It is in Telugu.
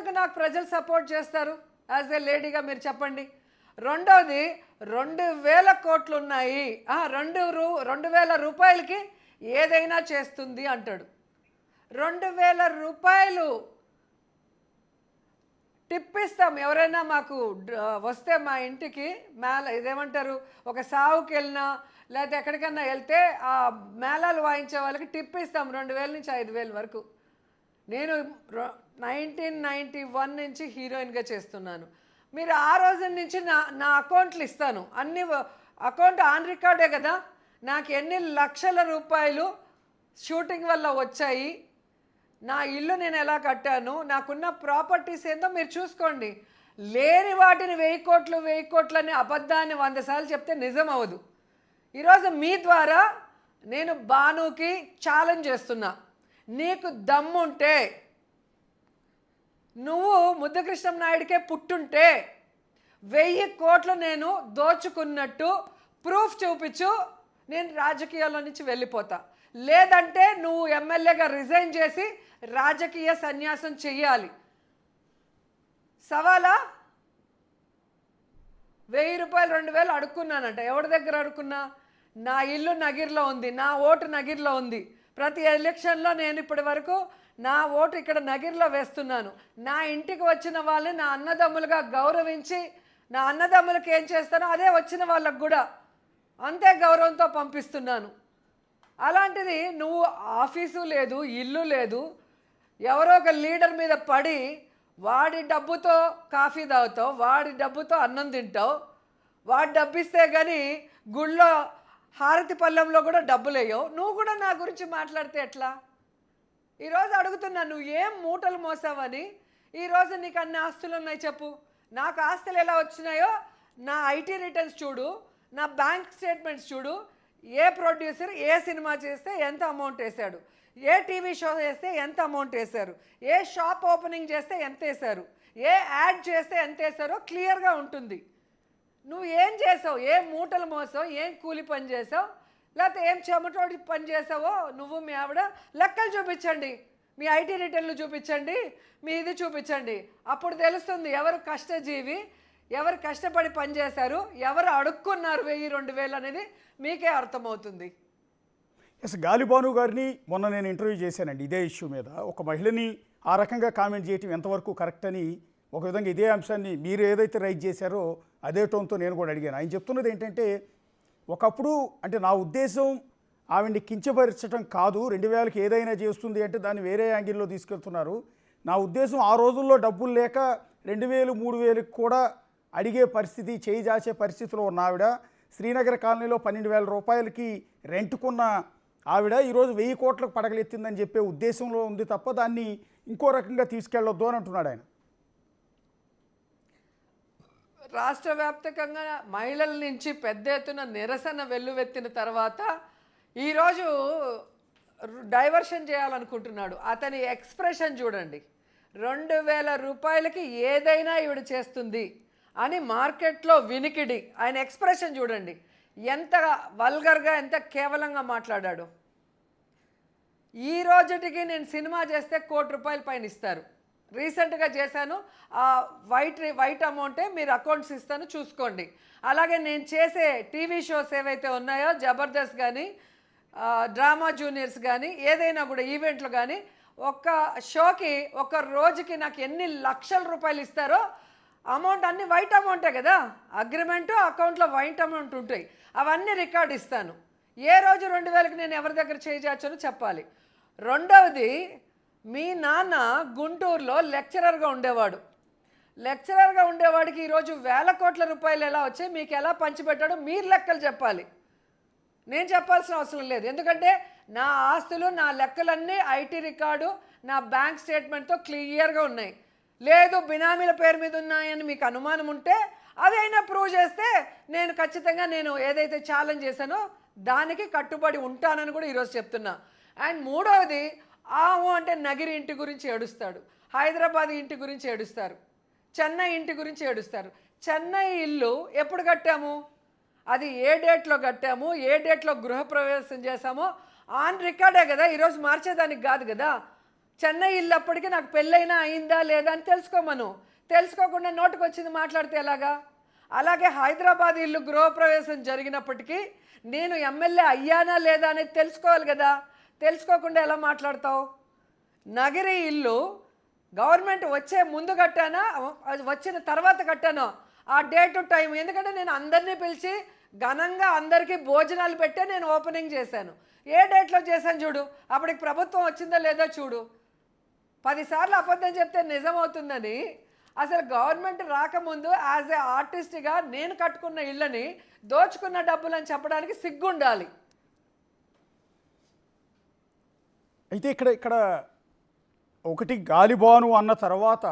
ఎంతవరకు నాకు ప్రజలు సపోర్ట్ చేస్తారు యాజ్ ఏ లేడీగా మీరు చెప్పండి. రెండవది 2,000 కోట్లు ఉన్నాయి, 2,000 రూపాయలకి ఏదైనా చేస్తుంది అంటాడు. 2,000 రూపాయలు టిప్ ఇస్తాం ఎవరైనా మాకు వస్తే మా ఇంటికి ఇదేమంటారు, ఒక సావుకి వెళ్ళినా లేకపోతే ఎక్కడికన్నా వెళ్తే ఆ మేళాలు వాయించే వాళ్ళకి టిప్ ఇస్తాం 2,000 నుంచి 5,000 వరకు. నేను 1991 నుంచి హీరోయిన్గా చేస్తున్నాను. మీరు ఆ రోజు నుంచి నా అకౌంట్లు ఇస్తాను, అన్ని అకౌంట్ ఆన్ రికార్డే కదా. నాకు ఎన్ని లక్షల రూపాయలు షూటింగ్ వల్ల వచ్చాయి, నా ఇల్లు నేను ఎలా కట్టాను, నాకున్న ప్రాపర్టీస్ ఏందో మీరు చూసుకోండి. లేని వాటిని 1,000 కోట్లు అని అబద్ధాన్ని 100 సార్లు చెప్తే నిజం అవ్వదు. ఈరోజు మీ ద్వారా నేను భానుకి ఛాలెంజ్ చేస్తున్నా, నీకు దమ్ముంటే నువ్వు ముద్దుకృష్ణం నాయుడికే పుట్టుంటే 1,000 కోట్లు నేను దోచుకున్నట్టు ప్రూఫ్ చూపించు, నేను రాజకీయాల్లో నుంచి వెళ్ళిపోతా. లేదంటే నువ్వు ఎమ్మెల్యేగా రిజైన్ చేసి రాజకీయ సన్యాసం చెయ్యాలి. సవాలా? 1,000 రూపాయలు 2,000 అడుక్కున్నానంట. ఎవరి దగ్గర అడుక్కున్నా? నా ఇల్లు నగిరిలో ఉంది, నా ఓటు నగిరిలో ఉంది. ప్రతి ఎలక్షన్లో నేను ఇప్పటి వరకు నా ఓటు ఇక్కడ నగిరిలో వేస్తున్నాను. నా ఇంటికి వచ్చిన వాళ్ళని నా అన్నదమ్ములుగా గౌరవించి, నా అన్నదమ్ములకి ఏం చేస్తానో అదే వచ్చిన వాళ్ళకు కూడా అంతే గౌరవంతో పంపిస్తున్నాను. అలాంటిది నువ్వు ఆఫీసు లేదు, ఇల్లు లేదు, ఎవరో ఒక లీడర్ మీద పడి వాడి డబ్బుతో కాఫీ తాగుతావు, వాడి డబ్బుతో అన్నం తింటావు. వాడి డబ్బిస్తే కానీ గుళ్ళో హారతి పళ్ళెంలో కూడా డబ్బులు వేయవు. నువ్వు కూడా నా గురించి మాట్లాడితే ఎట్లా? ఈరోజు అడుగుతున్నా, నువ్వు ఏం మూటలు మోసావని. ఈరోజు నీకు అన్ని ఆస్తులు ఉన్నాయి చెప్పు. నాకు ఆస్తులు ఎలా వచ్చినాయో నా ఐటీ రిటర్న్స్ చూడు, నా బ్యాంక్ స్టేట్మెంట్స్ చూడు. ఏ ప్రొడ్యూసర్ ఏ సినిమా చేస్తే ఎంత అమౌంట్ వేశాడు, ఏ టీవీ షో చేస్తే ఎంత అమౌంట్ వేశారు, ఏ షాప్ ఓపెనింగ్ చేస్తే ఎంత వేశారు, ఏ యాడ్ చేస్తే ఎంత వేశారో క్లియర్గా ఉంటుంది. నువ్వు ఏం చేసావు, ఏం మూటలు మోసావు, ఏం కూలి పని చేసావు, లేకపోతే ఏం చెమటోడి పని చేసావో నువ్వు మీ ఆవిడ లెక్కలు చూపించండి, మీ ఐటీ రిటర్న్లు చూపించండి, మీ ఇది చూపించండి. అప్పుడు తెలుస్తుంది ఎవరు కష్టజీవి, ఎవరు కష్టపడి పనిచేశారు, ఎవరు అడుక్కున్నారు 1,000-2,000 అనేది మీకే అర్థమవుతుంది. ఎస్, గాలిబాను గారిని మొన్న నేను ఇంటర్వ్యూ చేశానండి ఇదే ఇష్యూ మీద. ఒక మహిళని ఆ రకంగా కామెంట్ చేయటం ఎంతవరకు కరెక్ట్ అని ఒక విధంగా ఇదే అంశాన్ని మీరు ఏదైతే రైజ్ చేశారో అదే టోన్తో నేను కూడా అడిగాను. ఆయన చెప్తున్నది ఏంటంటే, ఒకప్పుడు అంటే నా ఉద్దేశం ఆవిడ్ని కించపరచడం కాదు, 2,000కి ఏదైనా చేస్తుంది అంటే దాన్ని వేరే యాంగిల్లో తీసుకెళ్తున్నారు. నా ఉద్దేశం ఆ రోజుల్లో డబ్బులు లేక 2,000, 3,000కి కూడా అడిగే పరిస్థితి, చేయి జాచే పరిస్థితిలో ఉన్న ఆవిడ, శ్రీనగర్ కాలనీలో 12,000 రూపాయలకి రెంట్కున్న ఆవిడ ఈరోజు 1,000 కోట్లకు పడగలెత్తిందని చెప్పే ఉద్దేశంలో ఉంది తప్ప దాన్ని ఇంకో రకంగా తీసుకెళ్ళొద్దు అని అంటున్నాడు ఆయన. రాష్ట్ర వ్యాప్తంగా మహిళల నుంచి పెద్ద ఎత్తున నిరసన వెల్లువెత్తిన తర్వాత ఈరోజు డైవర్షన్ చేయాలనుకుంటున్నాడు. అతని ఎక్స్ప్రెషన్ చూడండి, 2,000 రూపాయలకి ఏదైనా ఈవిడ చేస్తుంది అని మార్కెట్లో వినికిడి. ఆయన ఎక్స్ప్రెషన్ చూడండి, ఎంత వల్గర్గా, ఎంత కేవలంగా మాట్లాడాడు. ఈ రోజుటికి నేను సినిమా చేస్తే ₹1,00,00,000 పైన ఇస్తారు. రీసెంట్గా చేశాను, ఆ వైట్ అమౌంటే మీరు అకౌంట్స్ ఇస్తాను చూసుకోండి. అలాగే నేను చేసే టీవీ షోస్ ఏవైతే ఉన్నాయో, జబర్దస్త్ కానీ, డ్రామా జూనియర్స్ కానీ, ఏదైనా కూడా ఈవెంట్లు కానీ, ఒక్క షోకి ఒక రోజుకి నాకు ఎన్ని లక్షల రూపాయలు ఇస్తారో అమౌంట్ అన్నీ వైట్ అమౌంటే కదా, అగ్రిమెంటు అకౌంట్లో వైట్ అమౌంట్ ఉంటాయి, అవన్నీ రికార్డ్ ఇస్తాను. ఏ రోజు 2,000కి నేను ఎవరి దగ్గర చేయొచ్చో చెప్పాలి. రెండవది, మీ నాన్న గుంటూరులో లెక్చరర్గా ఉండేవాడు. లెక్చరర్గా ఉండేవాడికి ఈరోజు 1,000 కోట్ల రూపాయలు ఎలా వచ్చాయి, మీకు ఎలా పంచిపెట్టాడో మీరు లెక్కలు చెప్పాలి. నేను చెప్పాల్సిన అవసరం లేదు, ఎందుకంటే నా ఆస్తులు, నా లెక్కలన్నీ ఐటీ రికార్డు, నా బ్యాంక్ స్టేట్మెంట్తో క్లియర్గా ఉన్నాయి. లేదు బినామీల పేరు మీద ఉన్నాయని మీకు అనుమానం ఉంటే అదైనా ప్రూవ్ చేస్తే నేను ఖచ్చితంగా నేను ఏదైతే ఛాలెంజ్ చేశానో దానికి కట్టుబడి ఉంటానని కూడా ఈరోజు చెప్తున్నా. అండ్ మూడవది, అంటే నగిరి ఇంటి గురించి ఏడుస్తాడు, హైదరాబాద్ ఇంటి గురించి ఏడుస్తారు, చెన్నై ఇంటి గురించి ఏడుస్తారు. చెన్నై ఇల్లు ఎప్పుడు కట్టాము, అది ఏ డేట్లో కట్టాము, ఏ డేట్లో గృహప్రవేశం చేశామో ఆన్ రికార్డే కదా, ఈరోజు మార్చేదానికి కాదు కదా. చెన్నై ఇల్లప్పటికీ నాకు పెళ్ళైనా అయిందా లేదా అని తెలుసుకోమను. తెలుసుకోకుండా నోటికి వచ్చింది మాట్లాడితే ఎలాగా? అలాగే హైదరాబాద్ ఇల్లు గృహప్రవేశం జరిగినప్పటికీ నేను ఎమ్మెల్యే అయ్యానా లేదా అనేది తెలుసుకోవాలి కదా. తెలుసుకోకుండా ఎలా మాట్లాడతావు? నగిరి ఇల్లు గవర్నమెంట్ వచ్చే ముందు కట్టానా అది వచ్చిన తర్వాత కట్టాను ఆ డేటు టైం? ఎందుకంటే నేను అందరినీ పిలిచి ఘనంగా అందరికీ భోజనాలు పెట్టే నేను ఓపెనింగ్ చేశాను. ఏ డేట్లో చేశాను చూడు. అప్పటికి ప్రభుత్వం వచ్చిందో లేదో చూడు. 10 సార్లు అబద్ధం చెప్తే నిజమవుతుందని అసలు గవర్నమెంట్ రాకముందు యాజ్ ఏ ఆర్టిస్ట్గా నేను కట్టుకున్న ఇళ్ళని దోచుకున్న డబ్బులని చెప్పడానికి సిగ్గుండాలి. అయితే ఇక్కడ ఒకటి గాలిబాను అన్న తర్వాత